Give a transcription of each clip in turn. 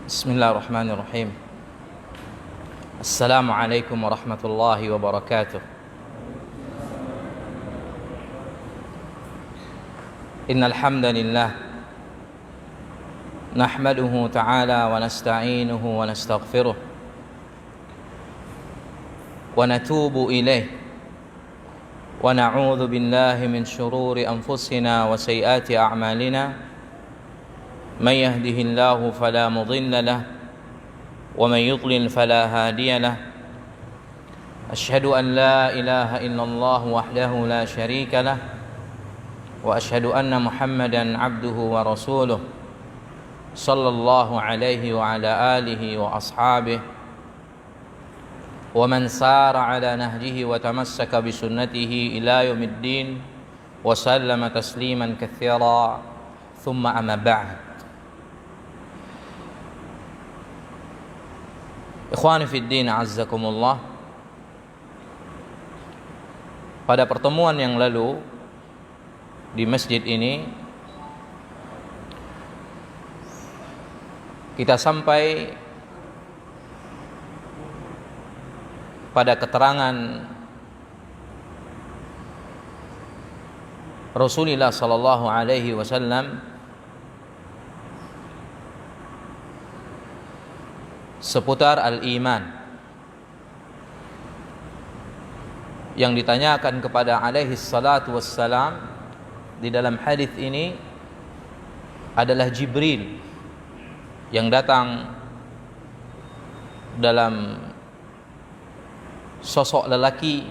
بسم الله الرحمن الرحيم. السلام عليكم ورحمة الله وبركاته. إن الحمد لله نحمده تعالى ونستعينه ونستغفره ونتوب إليه ونعوذ بالله من شرور أنفسنا وسيئات أعمالنا من يهده الله فلا مضل له ومن يضلل فلا هادي له أشهد أن لا إله إلا الله وحده لا شريك له وأشهد أن محمدا عبده ورسوله صلى الله عليه وعلى آله وأصحابه ومن سار على نهجه وتمسك بسنته إلى يوم الدين وسلم تسليما كثيرا ثم أما بعد. Ikhwani fid din, azzakumullah. Pada pertemuan yang lalu di masjid ini kita sampai pada keterangan Rasulullah sallallahu alaihi wasallam seputar al-iman yang ditanyakan kepada alaihi salatu wassalam di dalam hadis ini adalah Jibril yang datang dalam sosok lelaki,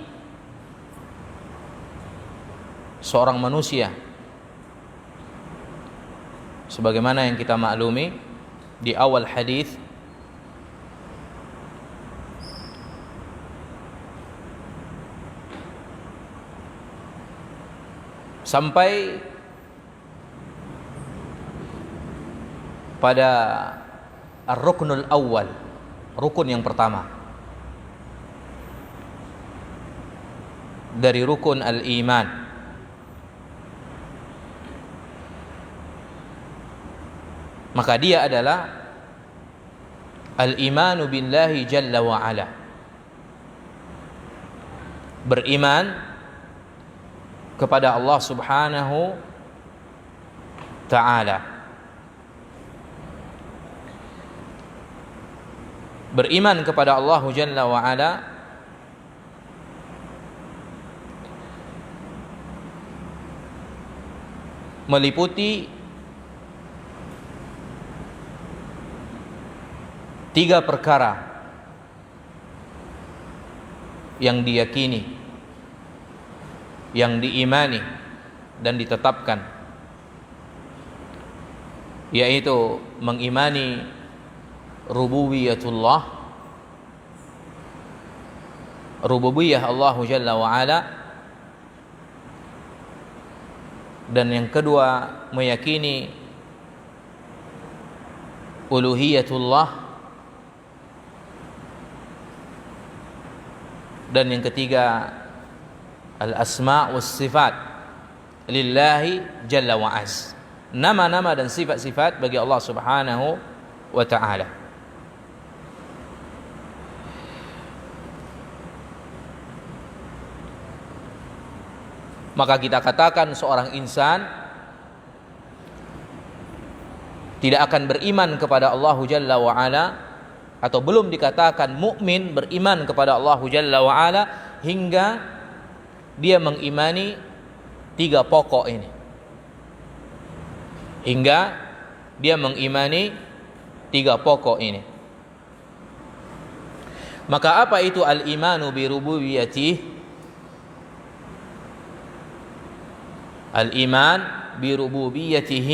seorang manusia, sebagaimana yang kita maklumi di awal hadis. Sampai pada ar-ruknul awal, rukun yang pertama dari rukun al-iman. Maka dia adalah al-imanu billahi jalla wa ala, beriman kepada Allah subhanahu ta'ala, beriman kepada Allah jalla wa ala meliputi tiga perkara yang diyakini, yang diimani dan ditetapkan, yaitu mengimani rububiyatullah, rububiyah Allah jalla wa ala, dan yang kedua meyakini uluhiyatullah, dan yang ketiga al-asma' was sifat lillahi jalla wa az, nama-nama dan sifat-sifat bagi Allah subhanahu wa ta'ala. Maka kita katakan seorang insan tidak akan beriman kepada Allah jalla wa ala, atau belum dikatakan mukmin beriman kepada Allah jalla wa ala hingga dia mengimani tiga pokok ini, hingga dia mengimani tiga pokok ini. Maka apa itu al-imanu bi rububiyyatih? Al-iman bi rububiyyatih,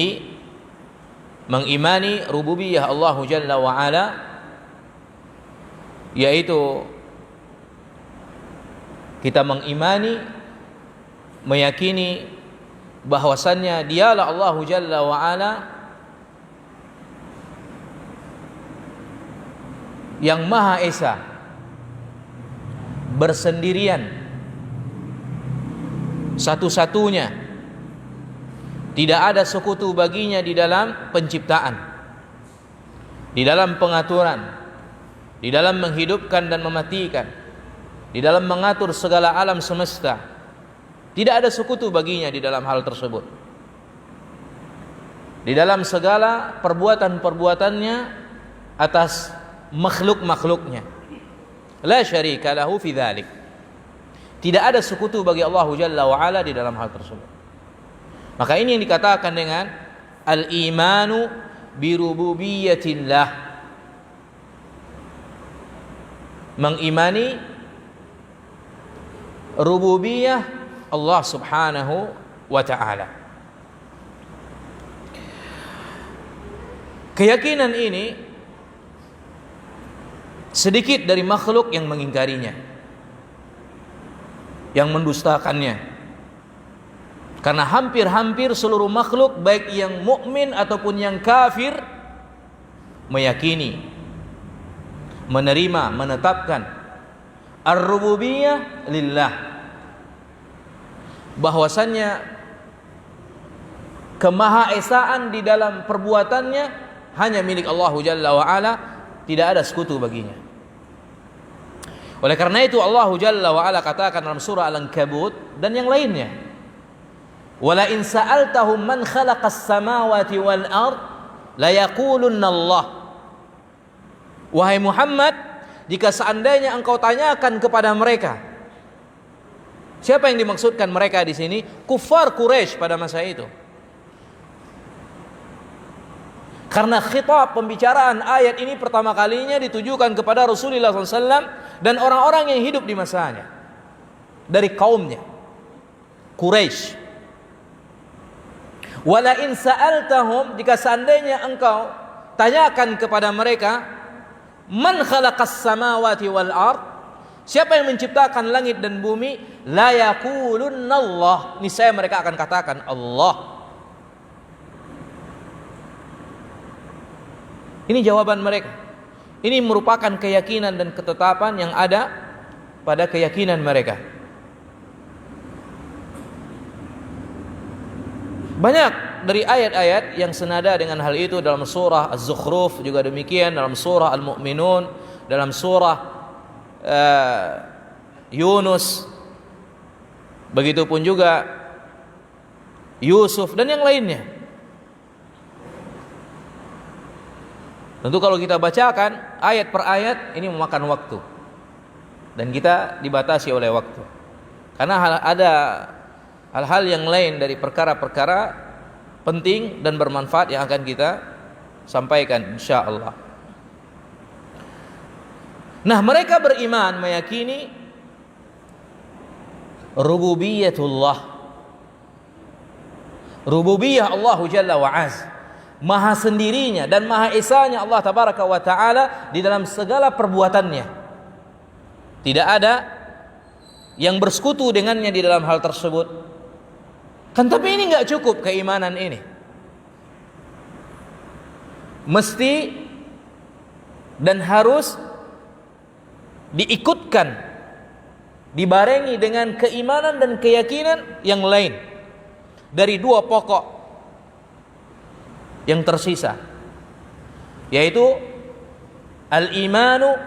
mengimani rububiyah Allah jalla wa ala, yaitu kita mengimani, meyakini bahwasannya dialah Allah jalla wa ala yang Maha Esa, bersendirian, satu-satunya, tidak ada sekutu baginya di dalam penciptaan. di dalam pengaturan, di dalam menghidupkan dan mematikan, di dalam mengatur segala alam semesta. Tidak ada sekutu baginya di dalam hal tersebut. Di dalam segala perbuatan-perbuatannya atas makhluk-makhluknya. La syarika lahu fi dzalik. Tidak ada sekutu bagi Allah Jalla wa Ala di dalam hal tersebut. Maka ini yang dikatakan dengan al-imanu bi rububiyyatillah. Mengimani rububiyah Allah Subhanahu wa ta'ala. Keyakinan ini sedikit dari makhluk yang mengingkarinya, yang mendustakannya. Karena hampir-hampir seluruh makhluk, baik yang mukmin ataupun yang kafir, meyakini, menerima, menetapkan ar-rububiyah lillah, bahwasannya kemahaesaan di dalam perbuatannya hanya milik Allah Jalla wa Ala, tidak ada sekutu baginya. Oleh karena itu Allah Jalla wa Ala katakan dalam surah Al-Ankabut dan yang lainnya, wala in sa'altahum man khalaqas samawati wal ard la yaqulunna Allah. Wahai Muhammad, jika seandainya engkau tanyakan kepada mereka, siapa yang dimaksudkan mereka di sini? Kufar Quraisy pada masa itu. Karena khitab pembicaraan ayat ini pertama kalinya ditujukan kepada Rasulullah SAW dan orang-orang yang hidup di masanya dari kaumnya Quraisy. Wala in sa'altahum, jika seandainya engkau tanyakan kepada mereka, man khalaqas samawati wal ard, siapa yang menciptakan langit dan bumi, la yaqulunna Allah, niscaya mereka akan katakan Allah. Ini jawaban mereka. Ini merupakan keyakinan dan ketetapan yang ada pada keyakinan mereka. Banyak dari ayat-ayat yang senada dengan hal itu dalam surah Az-Zukhruf, juga demikian dalam surah Al-Mu'minun, dalam surah Yunus, begitupun juga Yusuf dan yang lainnya. Tentu kalau kita bacakan ayat per ayat ini memakan waktu, dan kita dibatasi oleh waktu. Karena ada hal-hal yang lain dari perkara-perkara penting dan bermanfaat yang akan kita sampaikan insyaallah. Nah, mereka beriman, meyakini rububiyatullah, rububiyah Allah Jalla wa Az, maha sendirinya dan maha esanya Allah Tabaraka wa Ta'ala di dalam segala perbuatannya. Tidak ada yang bersekutu dengannya di dalam hal tersebut. Kan tapi ini enggak cukup keimanan ini. Mesti dan harus diikutkan, dibarengi dengan keimanan dan keyakinan yang lain dari dua pokok yang tersisa, yaitu al-imanu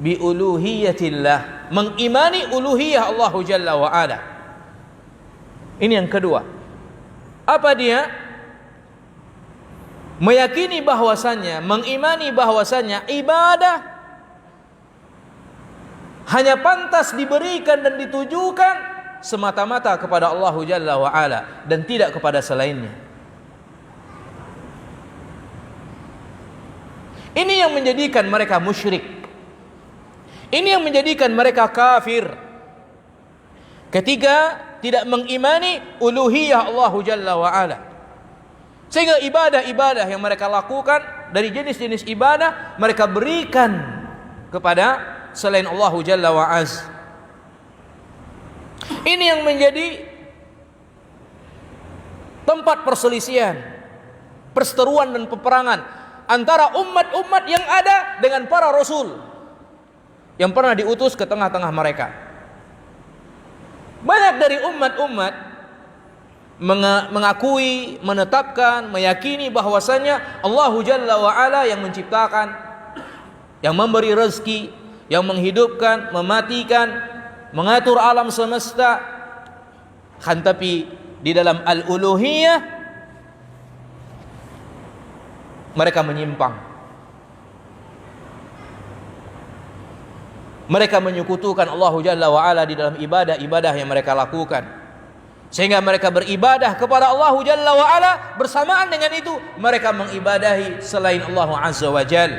bi uluhiyatillah, mengimani uluhiyah Allah Jalla wa Ala. Ini yang kedua. Apa dia? Meyakini bahwasannya, mengimani bahwasannya ibadah hanya pantas diberikan dan ditujukan semata-mata kepada Allah Jalla wa Ala dan tidak kepada selainnya. Ini yang menjadikan mereka musyrik. Ini yang menjadikan mereka kafir. Ketika tidak mengimani uluhiyah Allah Jalla wa Ala, sehingga ibadah-ibadah yang mereka lakukan dari jenis-jenis ibadah mereka berikan kepada selain Allah Jalla wa Az. Ini yang menjadi tempat perselisihan, perseteruan dan peperangan antara umat-umat yang ada dengan para rasul yang pernah diutus ke tengah-tengah mereka. Banyak dari umat-umat mengakui, menetapkan, meyakini bahwasanya Allahu Jalla wa Ala yang menciptakan, yang memberi rezeki, yang menghidupkan, mematikan, mengatur alam semesta. Kan tapi di dalam al-uluhiyah mereka menyimpang. Mereka menyekutukan Allahu Jalla wa Ala di dalam ibadah-ibadah yang mereka lakukan. Sehingga mereka beribadah kepada Allahu Jalla wa Ala, bersamaan dengan itu mereka mengibadahi selain Allah Azza wa Jal.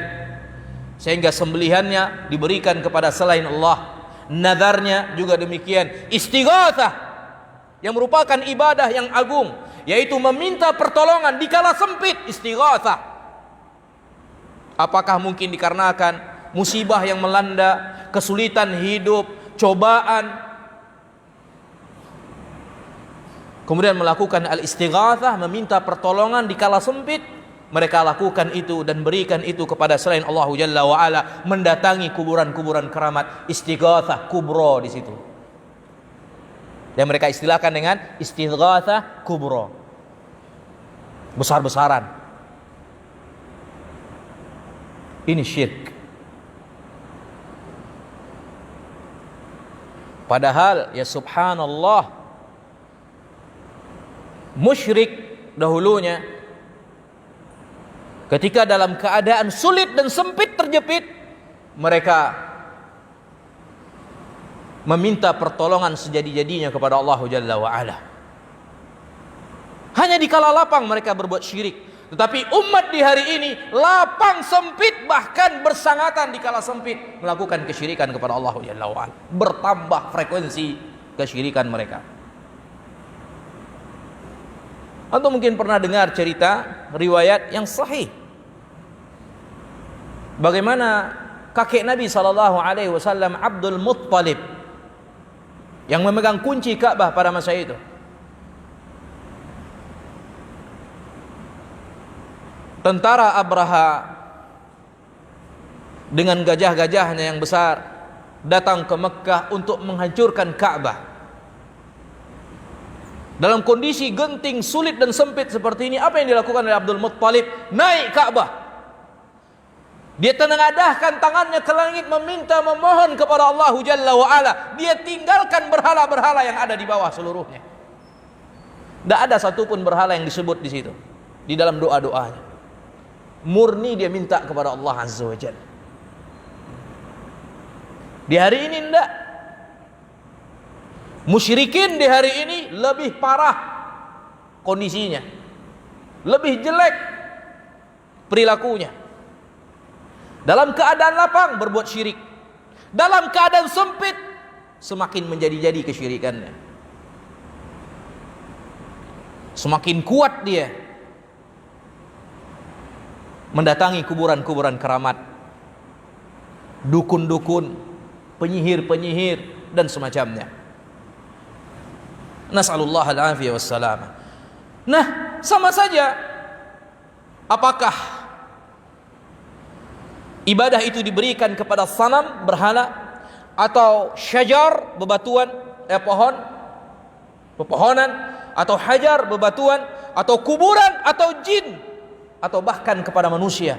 Sehingga sembelihannya diberikan kepada selain Allah. Nadarnya juga demikian. Istighatsah yang merupakan ibadah yang agung, yaitu meminta pertolongan di kala sempit. Istighatsah. Apakah mungkin dikarenakan musibah yang melanda, kesulitan hidup, cobaan, kemudian melakukan al-istighatsah, meminta pertolongan di kala sempit? Mereka lakukan itu dan berikan itu kepada selain Allah Jalla wa Ala, mendatangi kuburan-kuburan keramat. Istighatsah kubro di situ. Dan mereka istilahkan dengan istighatsah kubro. Besar-besaran. Ini syirik. Padahal ya subhanallah, musyrik dahulunya ketika dalam keadaan sulit dan sempit terjepit, mereka meminta pertolongan sejadi-jadinya kepada Allah Jalla wa Ala. Hanya di kala lapang mereka berbuat syirik. Tetapi umat di hari ini lapang sempit, bahkan bersangatan di kala sempit melakukan kesyirikan kepada Allah Jalla wa Ala. Bertambah frekuensi kesyirikan mereka. Atau mungkin pernah dengar cerita riwayat yang sahih bagaimana kakek Nabi SAW Abdul Muttalib yang memegang kunci Ka'bah pada masa itu. Tentara Abraha dengan gajah-gajahnya yang besar datang ke Mekkah untuk menghancurkan Ka'bah. Dalam kondisi genting, sulit dan sempit seperti ini, apa yang dilakukan oleh Abdul Muttalib? Naik Ka'bah. Dia tengadahkan tangannya ke langit, meminta, memohon kepada Allah Jalla wa Ala. Dia tinggalkan berhala-berhala yang ada di bawah seluruhnya. Tidak ada satupun berhala yang disebut di situ, di dalam doa-doanya. Murni dia minta kepada Allah Azza wa Jalla. Di hari ini tidak. Musyrikin di hari ini lebih parah kondisinya, lebih jelek perilakunya. Dalam keadaan lapang berbuat syirik, dalam keadaan sempit semakin menjadi-jadi kesyirikannya. Semakin kuat dia mendatangi kuburan-kuburan keramat, dukun-dukun, penyihir-penyihir dan semacamnya. Nas'alullah al-afiyah wassalamah. Nah, sama saja. Apakah ibadah itu diberikan kepada sanam, berhala, atau syajar, bebatuan, pohon, pepohonan, atau hajar, bebatuan, atau kuburan, atau jin, atau bahkan kepada manusia?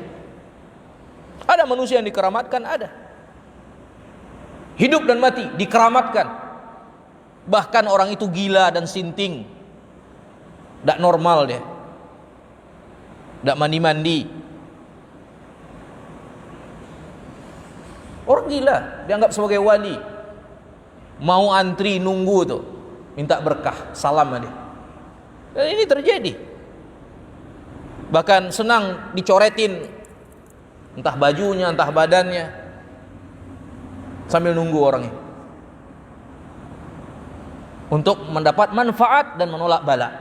Ada manusia yang dikeramatkan, ada. Hidup dan mati dikeramatkan. Bahkan orang itu gila dan sinting, tidak normal dia, tidak mandi-mandi. Orang gila dianggap sebagai wali, mau antri nunggu tuh, minta berkah, salam dia. Dan ini terjadi. Bahkan senang dicoretin, entah bajunya, entah badannya, sambil nunggu orangnya, untuk mendapat manfaat dan menolak bala.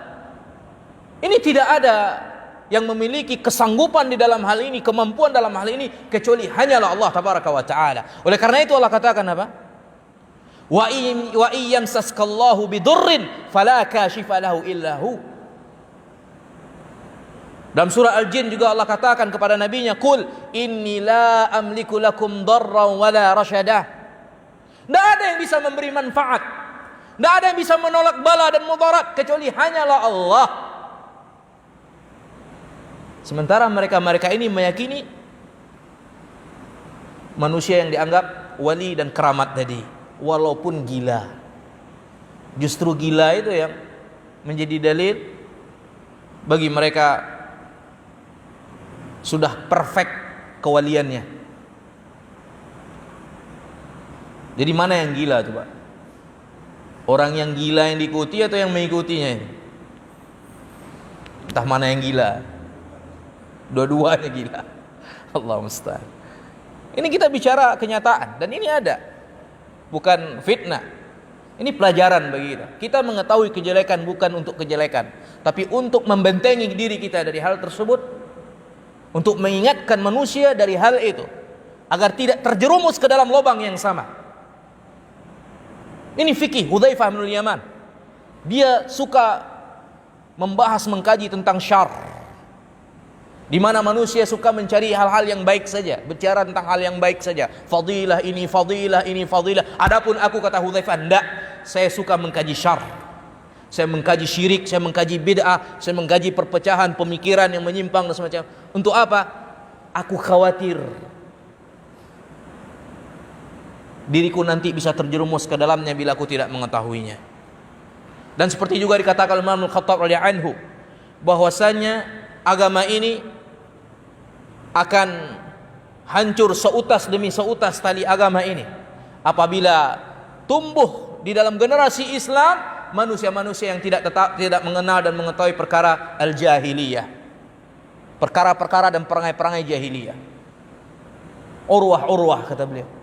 Ini tidak ada yang memiliki kesanggupan di dalam hal ini, kemampuan dalam hal ini, kecuali hanyalah Allah tabaraka wa ta'ala. Oleh karena itu Allah katakan apa? Wa iyyamsaskallahu bidurrin fala kashifa lahu illa hu. Dalam surah Al-Jin juga Allah katakan kepada nabinya, qul inni la amliku lakum darran wala rasyadah. Tidak ada yang bisa memberi manfaat Tidak ada yang bisa menolak bala dan mudarat kecuali hanyalah Allah. Sementara mereka ini meyakini manusia yang dianggap wali dan keramat tadi, walaupun gila. Justru gila itu yang menjadi dalil bagi mereka sudah perfect kewaliannya. Jadi mana yang gila coba? Orang yang gila yang diikuti atau yang mengikutinya ini? Entah mana yang gila. Dua-duanya gila. Allah musta'an. Ini kita bicara kenyataan dan ini ada. Bukan fitnah. Ini pelajaran bagi kita. Kita mengetahui kejelekan bukan untuk kejelekan, tapi untuk membentengi diri kita dari hal tersebut, untuk mengingatkan manusia dari hal itu agar tidak terjerumus ke dalam lubang yang sama. Ini fikih Hudzaifah bin Yaman. Dia suka membahas, mengkaji tentang syarr, di mana manusia suka mencari hal-hal yang baik saja, bicara tentang hal yang baik saja. Fadilah ini, fadilah ini, fadilah. Adapun aku, kata Hudzaifah, enggak, saya suka mengkaji syarr. Saya mengkaji syirik, saya mengkaji bid'ah, saya mengkaji perpecahan, pemikiran yang menyimpang dan semacam. Untuk apa? Aku khawatir diriku nanti bisa terjerumus ke dalamnya bila aku tidak mengetahuinya. Dan seperti juga dikatakan Imam Al-Khattab radhiyallahu anhu, bahwasanya agama ini akan hancur seutas demi seutas tali agama ini apabila tumbuh di dalam generasi Islam manusia-manusia yang tidak mengenal dan mengetahui perkara al-jahiliyah, perkara-perkara dan perangai-perangai jahiliyah. Urwah kata beliau.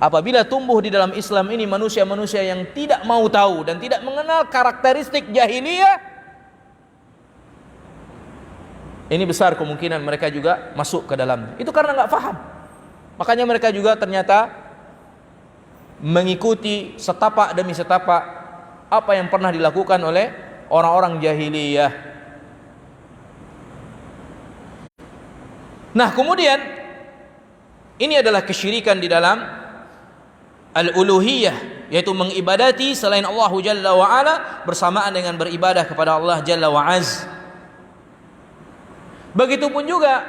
Apabila tumbuh di dalam Islam ini manusia-manusia yang tidak mau tahu dan tidak mengenal karakteristik jahiliyah, ini besar kemungkinan mereka juga masuk ke dalamnya. Itu karena nggak paham. Makanya mereka juga ternyata mengikuti setapak demi setapak apa yang pernah dilakukan oleh orang-orang jahiliyah. Nah, kemudian ini adalah kesyirikan di dalam al-uluhiyah, yaitu mengibadati selain Allah Jalla wa Ala bersamaan dengan beribadah kepada Allah Jalla wa Az. Begitupun juga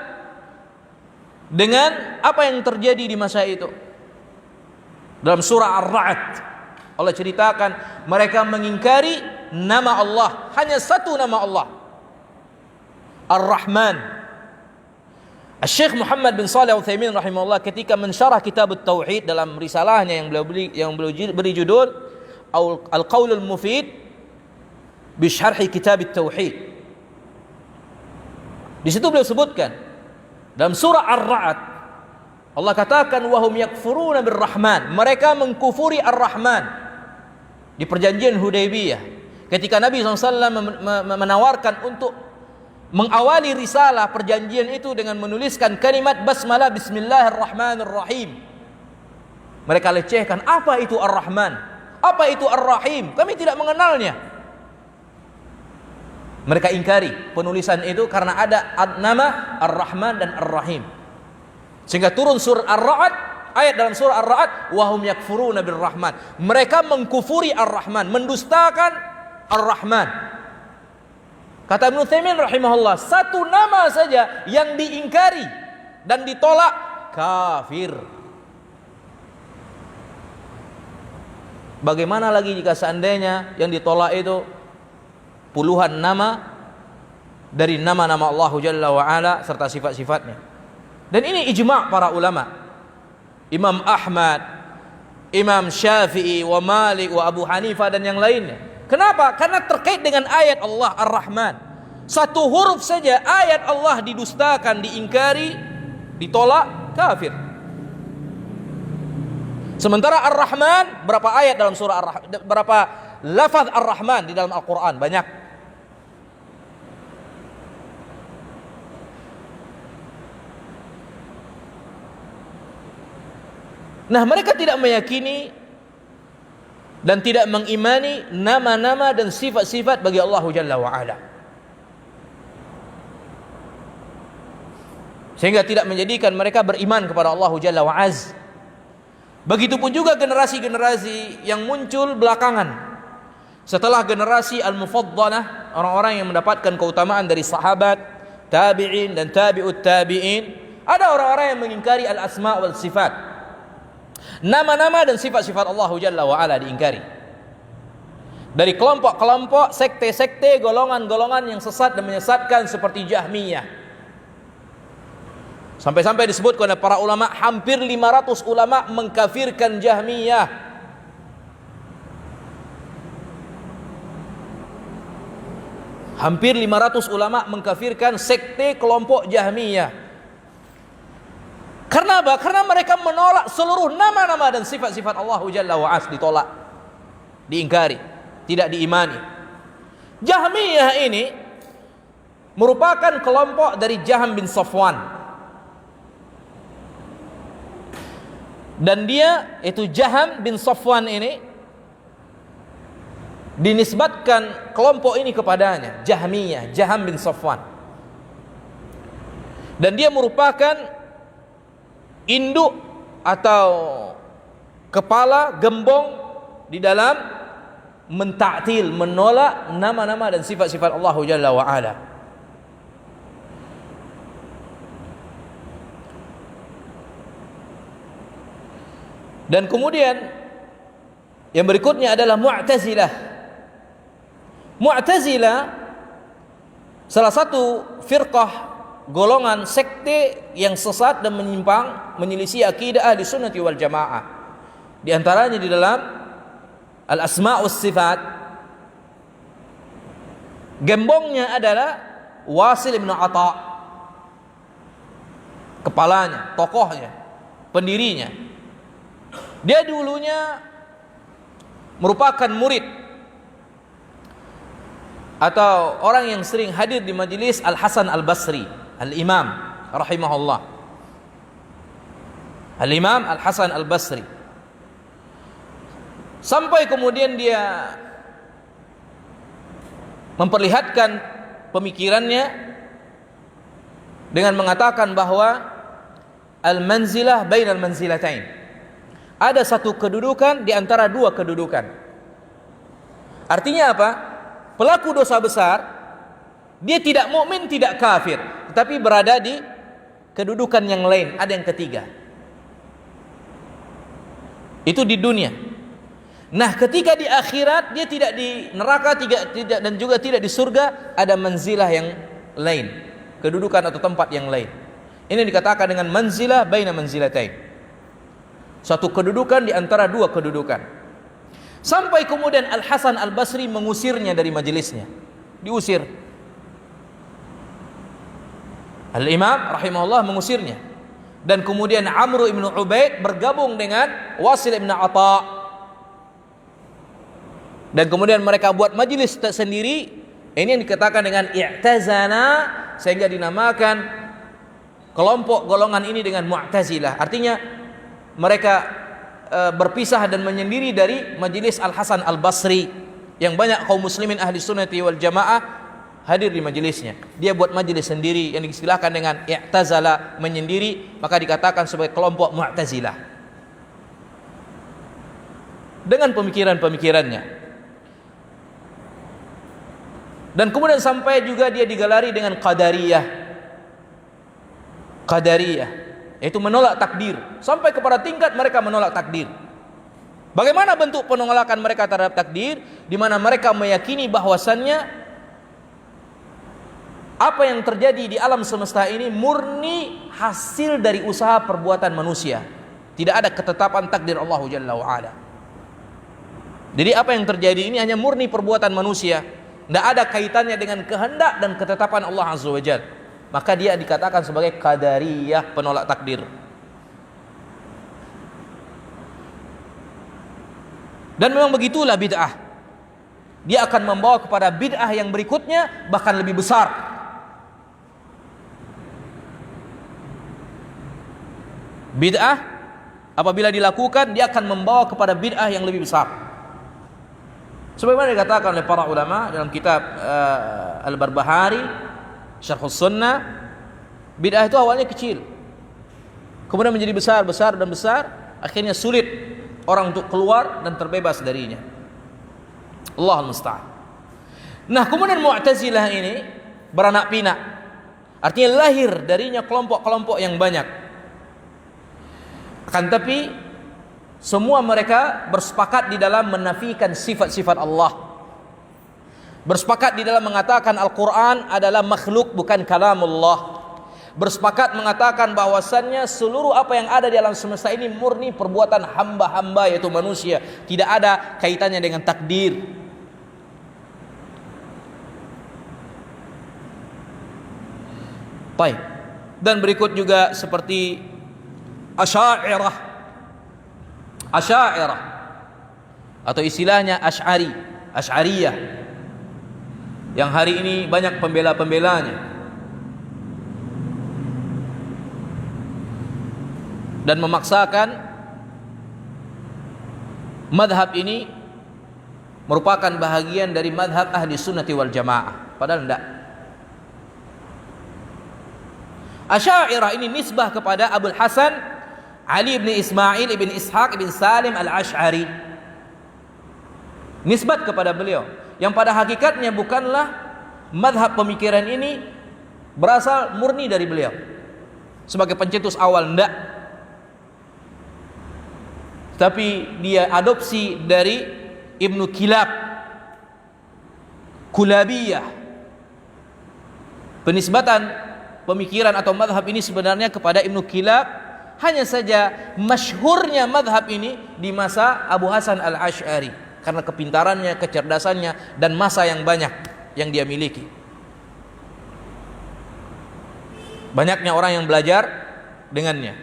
dengan apa yang terjadi di masa itu. Dalam surah Ar-Ra'd Allah ceritakan mereka mengingkari nama Allah, hanya satu nama Allah, Ar-Rahman. Syekh Muhammad bin Shalih Al-Utsaimin rahimahullah ketika mensyarah kitab Tauhid dalam risalahnya yang beliau beri judul Al-Qaulul Mufid bi Syarh Kitab Tauhid. Di situ beliau sebutkan dalam surah Ar-Ra'd Allah katakan wahum yakfuruna birrahman, mereka mengkufuri Ar-Rahman. Di perjanjian Hudaybiyah ketika Nabi SAW menawarkan untuk mengawali risalah perjanjian itu dengan menuliskan kalimat basmalah bismillahirrahmanirrahim, mereka lecehkan, apa itu Ar-Rahman, apa itu Ar-Rahim, kami tidak mengenalnya. Mereka ingkari penulisan itu karena ada nama Ar-Rahman dan Ar-Rahim, sehingga turun surah Ar-Ra'd, ayat dalam surah Ar-Ra'd, wahum yakfuruna birrahman, mereka mengkufuri Ar-Rahman, mendustakan Ar-Rahman. Kata Ibnu Utsaimin rahimahullah, satu nama saja yang diingkari dan ditolak kafir. Bagaimana lagi jika seandainya yang ditolak itu puluhan nama dari nama-nama Allah Jalla wa Ala serta sifat-sifatnya. Dan ini ijma' para ulama. Imam Ahmad, Imam Syafi'i, wa Malik, wa Abu Hanifah dan yang lainnya. Kenapa? Karena terkait dengan ayat Allah Ar-Rahman. Satu huruf saja ayat Allah didustakan, diingkari, ditolak, kafir. Sementara Ar-Rahman, berapa ayat dalam surah Ar-Rahman, berapa lafaz Ar-Rahman di dalam Al-Quran? Banyak. Nah, mereka tidak meyakini dan tidak mengimani nama-nama dan sifat-sifat bagi Allah Jalla wa Ala, sehingga tidak menjadikan mereka beriman kepada Allah Jalla wa Az. Begitupun juga generasi-generasi yang muncul belakangan setelah generasi al-mufaddalah, orang-orang yang mendapatkan keutamaan dari sahabat, tabi'in dan tabi'ut tabi'in. Ada orang-orang yang mengingkari al-asma' wal sifat. Nama-nama dan sifat-sifat Allah Jalla wa Ala diingkari. Dari kelompok-kelompok, sekte-sekte, golongan-golongan yang sesat dan menyesatkan seperti Jahmiyah. Sampai-sampai disebutkan oleh para ulama, hampir 500 ulama mengkafirkan Jahmiyah. Hampir 500 ulama mengkafirkan sekte kelompok Jahmiyah. Karena apa? Karena mereka menolak seluruh nama-nama dan sifat-sifat Allah Jalla wa Ala, ditolak, diingkari, tidak diimani. Jahmiyah ini merupakan kelompok dari Jahm bin Safwan. Dan dia, itu Jahm bin Safwan ini, dinisbatkan kelompok ini kepadanya, Jahmiyah, Jahm bin Safwan. Dan dia merupakan induk atau kepala gembong di dalam mentaktil, menolak nama-nama dan sifat-sifat Allah Jalla wa Ala. Dan kemudian yang berikutnya adalah Mu'tazilah. Mu'tazilah salah satu firqah, golongan sekte yang sesat dan menyimpang, menyelisih akidah ahli sunnati wal jamaah. Di antaranya di dalam al-asma' was sifat, gembongnya adalah Wasil bin Atha, kepalanya, tokohnya, pendirinya. Dia dulunya merupakan murid atau orang yang sering hadir di majelis Al-Hasan Al-Basri, Al-Imam rahimahullah, Al-Imam Al-Hasan Al-Basri. Sampai kemudian dia memperlihatkan pemikirannya dengan mengatakan bahwa al-manzilah bainal manzilatain, ada satu kedudukan di antara dua kedudukan. Artinya apa? Pelaku dosa besar, dia tidak mukmin, tidak kafir, tetapi berada di kedudukan yang lain, ada yang ketiga. Itu di dunia. Nah, ketika di akhirat dia tidak di neraka, tidak dan juga tidak di surga, ada manzilah yang lain, kedudukan atau tempat yang lain. Ini dikatakan dengan manzilah baina manzilatain, satu kedudukan di antara dua kedudukan. Sampai kemudian Al-Hasan Al-Basri mengusirnya dari majelisnya, diusir. Al-Imam rahimahullah mengusirnya. Dan kemudian Amr ibn Ubaid bergabung dengan Wasil ibn Atha. Dan kemudian mereka buat majelis tersendiri. Ini yang dikatakan dengan i'tazana, sehingga dinamakan kelompok golongan ini dengan Mu'tazilah. Artinya mereka berpisah dan menyendiri dari majelis Al-Hasan Al-Basri, yang banyak kaum muslimin ahli sunnati wal jamaah hadir di majelisnya. Dia buat majelis sendiri yang diistilahkan dengan i'tazala, menyendiri, maka dikatakan sebagai kelompok Mu'tazilah dengan pemikiran-pemikirannya. Dan kemudian sampai juga dia digelari dengan Qadariyah, yaitu menolak takdir, sampai kepada tingkat mereka menolak takdir. Bagaimana bentuk penolakan mereka terhadap takdir? Di mana mereka meyakini bahwasannya apa yang terjadi di alam semesta ini murni hasil dari usaha perbuatan manusia. Tidak ada ketetapan takdir Allah Jalla wa Ala. Jadi apa yang terjadi ini hanya murni perbuatan manusia, tidak ada kaitannya dengan kehendak dan ketetapan Allah Azza wa Jalla. Maka dia dikatakan sebagai Qadariyah, penolak takdir. Dan memang begitulah bid'ah. Dia akan membawa kepada bid'ah yang berikutnya, bahkan lebih besar. Bid'ah apabila dilakukan, dia akan membawa kepada bid'ah yang lebih besar. Sebagaimana dikatakan oleh para ulama dalam kitab Al-Barbahari Syarhus Sunnah, bid'ah itu awalnya kecil, kemudian menjadi besar dan besar. Akhirnya sulit orang untuk keluar dan terbebas darinya. Allahul musta'an. Nah, kemudian Mu'tazilah ini beranak pinak. Artinya lahir darinya kelompok-kelompok yang banyak. Akan tapi semua mereka bersepakat di dalam menafikan sifat-sifat Allah. Bersepakat di dalam mengatakan Al-Quran adalah makhluk, bukan kalamullah. Bersepakat mengatakan bahwasannya seluruh apa yang ada di alam semesta ini murni perbuatan hamba-hamba, yaitu manusia, tidak ada kaitannya dengan takdir. Baik. Dan berikut juga seperti Asy'ariyah atau istilahnya Asy'ariyah yang hari ini banyak pembela-pembelanya dan memaksakan madhab ini merupakan bahagian dari madhab ahli sunnati wal jamaah, padahal tidak. Asy'ariyah ini nisbah kepada Abul Hasan Ali bin Ismail bin Ishaq bin Salim al-Ash'ari, nisbat kepada beliau, yang pada hakikatnya bukanlah madhab pemikiran ini berasal murni dari beliau sebagai pencetus awal, tidak, tapi dia adopsi dari Ibnu Kilab, Kulabiyah. Penisbatan pemikiran atau madhab ini sebenarnya kepada Ibnu Kilab. Hanya saja masyhurnya madhab ini di masa Abu Hasan al-Ash'ari karena kepintarannya, kecerdasannya, dan masa yang banyak yang dia miliki. Banyaknya orang yang belajar dengannya,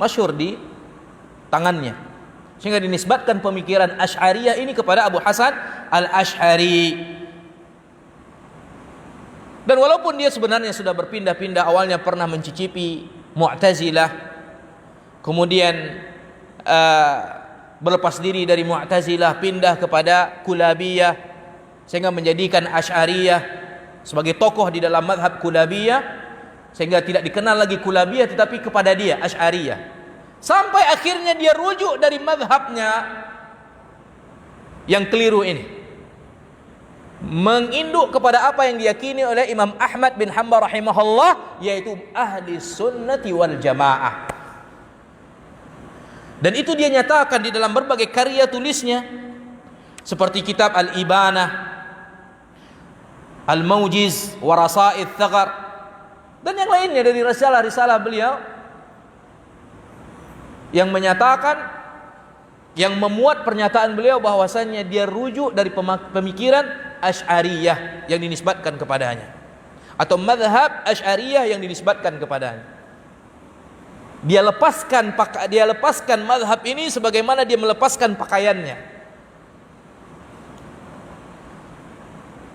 masyhur di tangannya, sehingga dinisbatkan pemikiran Asy'ariyah ini kepada Abu Hasan al-Ash'ari. Dan walaupun dia sebenarnya sudah berpindah-pindah, awalnya pernah mencicipi Mu'tazilah, kemudian berlepas diri dari Mu'tazilah, pindah kepada Kulabiyah, sehingga menjadikan Asy'ariyah sebagai tokoh di dalam madhab Kulabiyah, sehingga tidak dikenal lagi Kulabiyah tetapi kepada dia Asy'ariyah. Sampai akhirnya dia rujuk dari madhabnya yang keliru ini, menginduk kepada apa yang diyakini oleh Imam Ahmad bin Hanbal rahimahullah, yaitu ahli sunnati wal jamaah. Dan itu dia nyatakan di dalam berbagai karya tulisnya, seperti kitab Al-Ibanah, Al-Mawjiz, Warasa'id Thaghar, dan yang lainnya dari risalah-risalah beliau yang menyatakan, yang memuat pernyataan beliau bahwasannya dia rujuk dari pemikiran Asy'ariyah yang dinisbatkan kepadanya, atau madhab Asy'ariyah yang dinisbatkan kepadanya. Dia lepaskan madhab ini sebagaimana dia melepaskan pakaiannya,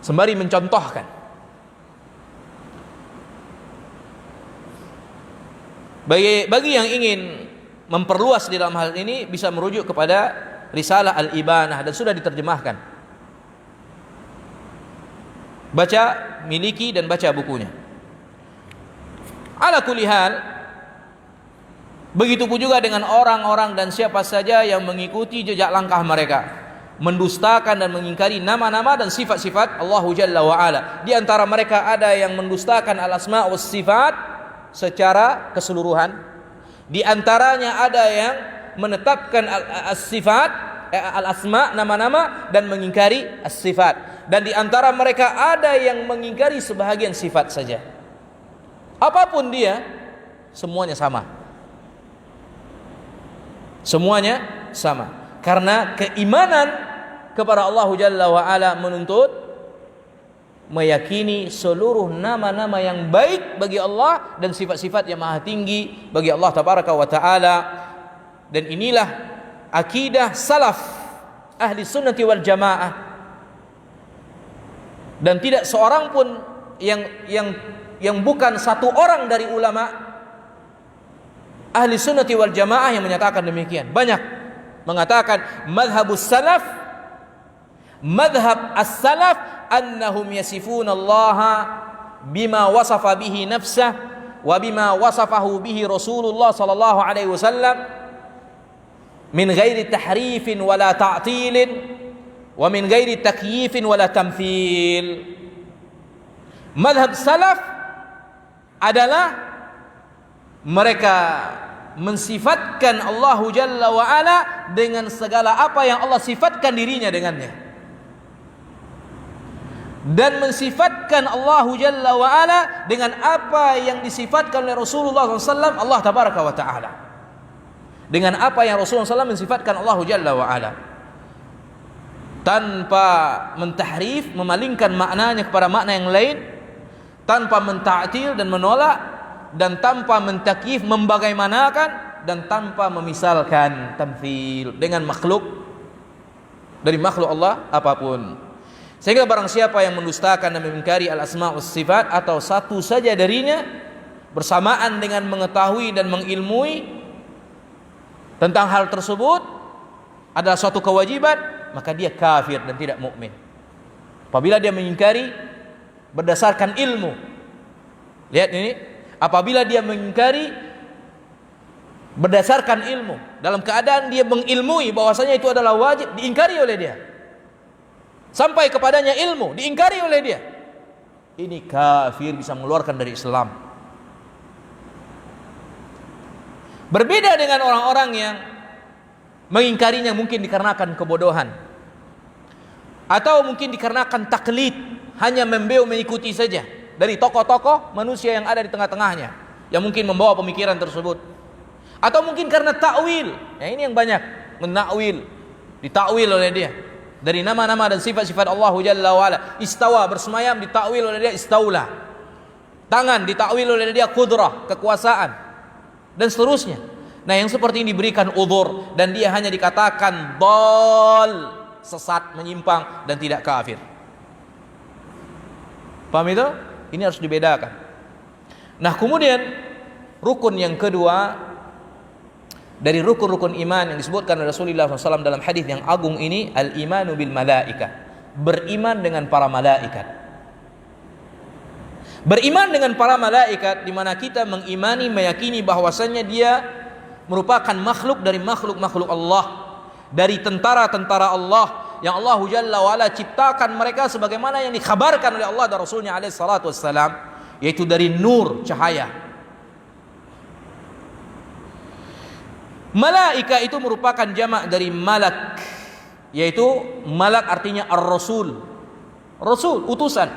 sembari mencontohkan. Bagi yang ingin memperluas di dalam hal ini bisa merujuk kepada risalah Al-Ibanah dan sudah diterjemahkan. Baca, miliki dan baca bukunya. Ala kulli hal, begitu pun juga dengan orang-orang dan siapa saja yang mengikuti jejak langkah mereka, mendustakan dan mengingkari nama-nama dan sifat-sifat Allah Jalla wa Ala. Di antara mereka ada yang mendustakan al-asma' was sifat secara keseluruhan. Di antaranya ada yang menetapkan as-sifat, al-asma', nama-nama, dan mengingkari as-sifat. Dan di antara mereka ada yang mengingkari sebahagian sifat saja. Apapun dia, semuanya sama. Semuanya sama. Karena keimanan kepada Allah Jalla wa Ala menuntut meyakini seluruh nama-nama yang baik bagi Allah dan sifat-sifat yang maha tinggi bagi Allah Tabaraka wa Ta'ala. Dan inilah akidah salaf ahli sunnati wal jamaah. Dan tidak seorang pun yang bukan satu orang dari ulama ahli sunnati wal jamaah yang menyatakan demikian. Banyak mengatakan madhabus salaf, madhab as-salaf, annahum yasifuna Allah bima wasafa bihi nafsah wa bima wasafahu bihi Rasulullah sallallahu alaihi wasallam, min ghairi tahrifin wala ta'tilin wa min ghairi takyifin wala tamthil. Madhab salaf adalah mereka mensifatkan Allah Jalla wa Ala dengan segala apa yang Allah sifatkan dirinya dengannya, dan mensifatkan Allah Jalla wa Ala dengan apa yang disifatkan oleh Rasulullah SAW, Allah Tabaraka wa Ta'ala, dengan apa yang Rasulullah SAW mensifatkan Allah Jalla wa Ala, tanpa mentahrif, memalingkan maknanya kepada makna yang lain, tanpa menta'til dan menolak, dan tanpa mentakyif, membagaimanakan, dan tanpa memisalkan, tamthil dengan makhluk, dari makhluk Allah apapun. Sehingga barang siapa yang mendustakan dan mengingkari al-asma' was sifat, atau satu saja darinya, bersamaan dengan mengetahui dan mengilmui tentang hal tersebut adalah suatu kewajiban, maka dia kafir dan tidak mukmin. Apabila dia mengingkari berdasarkan ilmu, lihat ini, apabila dia mengingkari berdasarkan ilmu, dalam keadaan dia mengilmui bahwasanya itu adalah wajib, diingkari oleh dia, sampai kepadanya ilmu, diingkari oleh dia, ini kafir, bisa mengeluarkan dari Islam. Berbeda dengan orang-orang yang mengingkarinya mungkin dikarenakan kebodohan, atau mungkin dikarenakan taklid, hanya membeu mengikuti saja dari tokoh-tokoh manusia yang ada di tengah-tengahnya, yang mungkin membawa pemikiran tersebut, atau mungkin karena takwil. Ya, ini yang banyak menakwil, ditakwil oleh dia dari nama-nama dan sifat-sifat Allah Jalla wa Ala. Istawa, bersemayam, ditakwil oleh dia istaula. Tangan, ditakwil oleh dia qudrah, kekuasaan, dan seterusnya. Nah, yang seperti ini diberikan uzur, dan dia hanya dikatakan dal, sesat, menyimpang, dan tidak kafir. Paham itu? Ini harus dibedakan. Nah, kemudian rukun yang kedua dari rukun-rukun iman yang disebutkan oleh Rasulullah SAW dalam hadis yang agung ini, al-imanu bil malaika, beriman dengan para malaikat. Beriman dengan para malaikat, di mana kita mengimani, meyakini bahwasannya dia merupakan makhluk dari makhluk-makhluk Allah, dari tentara-tentara Allah yang Allah Jalla wa Ala ciptakan mereka sebagaimana yang dikhabarkan oleh Allah dan Rasulnya alaihi salatu wassalam, yaitu dari nur, cahaya. Malaika itu merupakan jamak dari malak, yaitu malak artinya ar-rasul, rasul, utusan.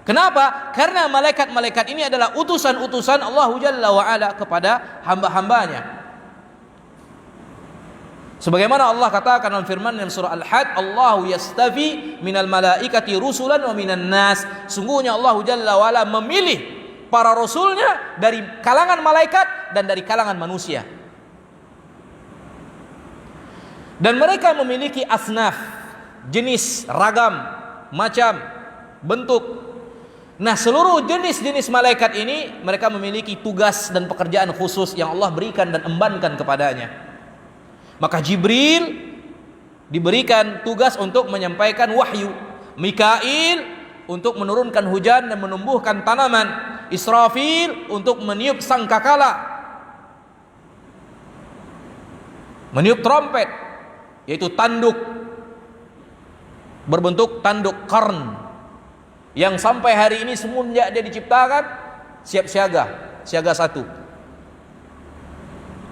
Kenapa? Karena malaikat-malaikat ini adalah utusan-utusan Allah Jalla wa Ala kepada hamba-hambanya. Sebagaimana Allah katakan dalam firman dalam surah Al-Had, Allahu yastafi minal malaikati rusulan wa minan nas. Sungguhnya Allah Jalla wa Ala memilih para rasulnya dari kalangan malaikat dan dari kalangan manusia. Dan mereka memiliki asnaf, jenis, ragam, macam, bentuk. Nah, seluruh jenis-jenis malaikat ini mereka memiliki tugas dan pekerjaan khusus yang Allah berikan dan embankan kepadanya. Maka Jibril diberikan tugas untuk menyampaikan wahyu, Mikail untuk menurunkan hujan dan menumbuhkan tanaman, Israfil untuk meniup sangkakala, meniup trompet, yaitu tanduk berbentuk tanduk qarn, yang sampai hari ini semenjak dia diciptakan siap siaga, siaga satu,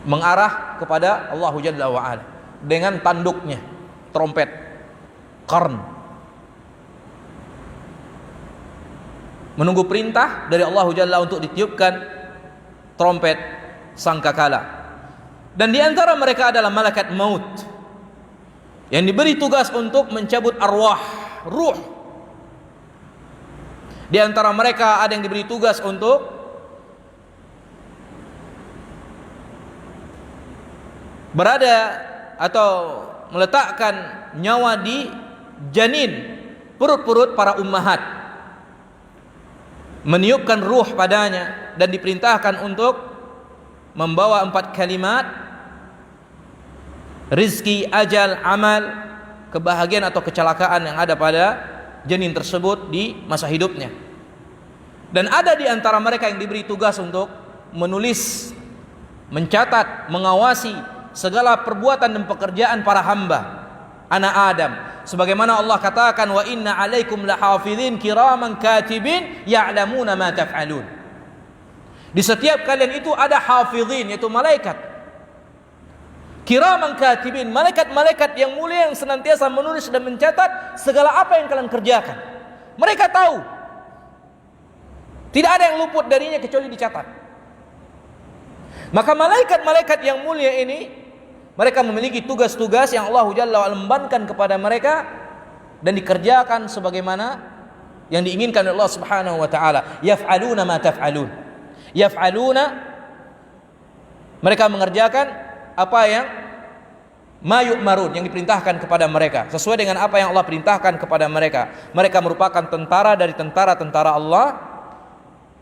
mengarah kepada Allah Jalla wa Ala dengan tanduknya trompet qarn, menunggu perintah dari Allah Jalla untuk ditiupkan trompet sangkakala. Dan di antara mereka adalah malaikat maut yang diberi tugas untuk mencabut arwah, ruh. Di antara mereka ada yang diberi tugas untuk berada atau meletakkan nyawa di janin, perut-perut para ummahat, meniupkan ruh padanya, dan diperintahkan untuk membawa 4 kalimat: rizki, ajal, amal, kebahagiaan atau kecelakaan yang ada pada janin tersebut di masa hidupnya. Dan ada di antara mereka yang diberi tugas untuk menulis, mencatat, mengawasi segala perbuatan dan pekerjaan para hamba anak Adam. Sebagaimana Allah katakan, wa inna alaikum lahafizin kiraman katibin ya'lamuna ma taf'alun. Di setiap kalian itu ada hafizin, yaitu malaikat. Kiraman katibin, malaikat-malaikat yang mulia yang senantiasa menulis dan mencatat segala apa yang kalian kerjakan. Mereka tahu. Tidak ada yang luput darinya kecuali dicatat. Maka malaikat-malaikat yang mulia ini, mereka memiliki tugas-tugas yang Allah Jalla wa'ala membebankan kepada mereka dan dikerjakan sebagaimana yang diinginkan oleh Allah Subhanahu wa taala. Yaf'aluna ma taf'alun. Yaf'aluna, mereka mengerjakan apa yang ma yu'marun, yang diperintahkan kepada mereka, sesuai dengan apa yang Allah perintahkan kepada mereka. Mereka merupakan tentara dari tentara-tentara Allah,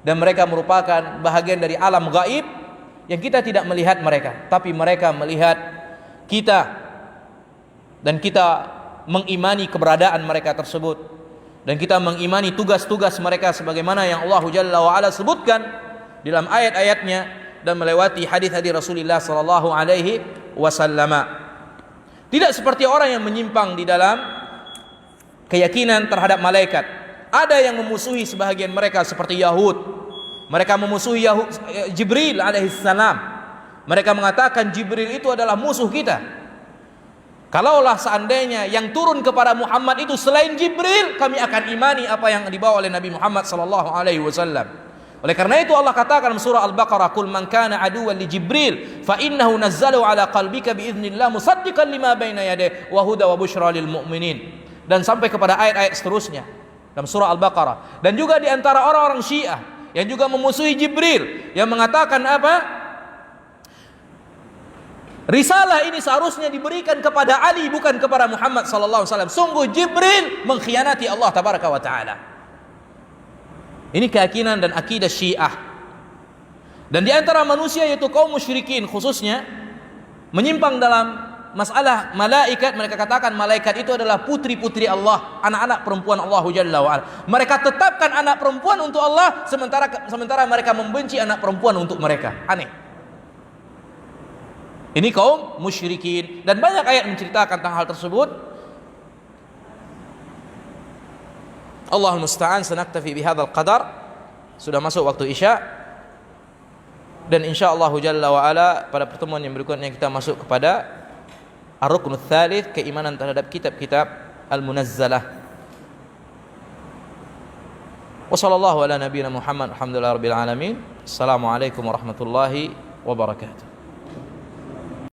dan mereka merupakan bahagian dari alam gaib yang kita tidak melihat mereka, tapi mereka melihat kita, dan kita mengimani keberadaan mereka tersebut, dan kita mengimani tugas-tugas mereka sebagaimana yang Allah Jalla wa'ala sebutkan dalam ayat-ayatnya dan melewati hadis-hadis Rasulullah sallallahu alaihi wasallam. Tidak seperti orang yang menyimpang di dalam keyakinan terhadap malaikat. Ada yang memusuhi sebahagian mereka seperti Yahud. Mereka memusuhi Jibril alaihissalam. Mereka mengatakan Jibril itu adalah musuh kita. Kalaulah seandainya yang turun kepada Muhammad itu selain Jibril, kami akan imani apa yang dibawa oleh Nabi Muhammad sallallahu alaihi wasallam. Oleh karena itu Allah katakan dalam surah Al-Baqarah, "Qul man kana aduwwan li Jibril fa innahu nazzalahu ala qalbika bi idznillah musaddiqan lima baina yadayhi wa huda wa busyra lil mu'minin." Dan sampai kepada ayat-ayat seterusnya dalam surah Al-Baqarah. Dan juga di antara orang-orang Syiah yang juga memusuhi Jibril, yang mengatakan apa? Risalah ini seharusnya diberikan kepada Ali, bukan kepada Muhammad sallallahu alaihi wasallam. Sungguh Jibril mengkhianati Allah tabaraka wa taala. Ini keyakinan dan akidah Syiah. Dan di antara manusia, yaitu kaum musyrikin khususnya, menyimpang dalam masalah malaikat. Mereka katakan malaikat itu adalah putri-putri Allah, anak-anak perempuan Allah Jalla wa'ala. Mereka tetapkan anak perempuan untuk Allah, sementara mereka membenci anak perempuan untuk mereka. Aneh. Ini kaum musyrikin, dan banyak ayat menceritakan tentang hal tersebut. Allahul musta'an, sanaktafi bihadzal qadar. Sudah masuk waktu Isya, dan insyaallah Jalla wa ala pada pertemuan yang berikutnya kita masuk kepada ar-ruknul tsalits, keimanan terhadap kitab-kitab al-munazzalah. Wa sallallahu ala nabiyyina Muhammad, alhamdulillahirabbil alamin. Assalamualaikum warahmatullahi wabarakatuh.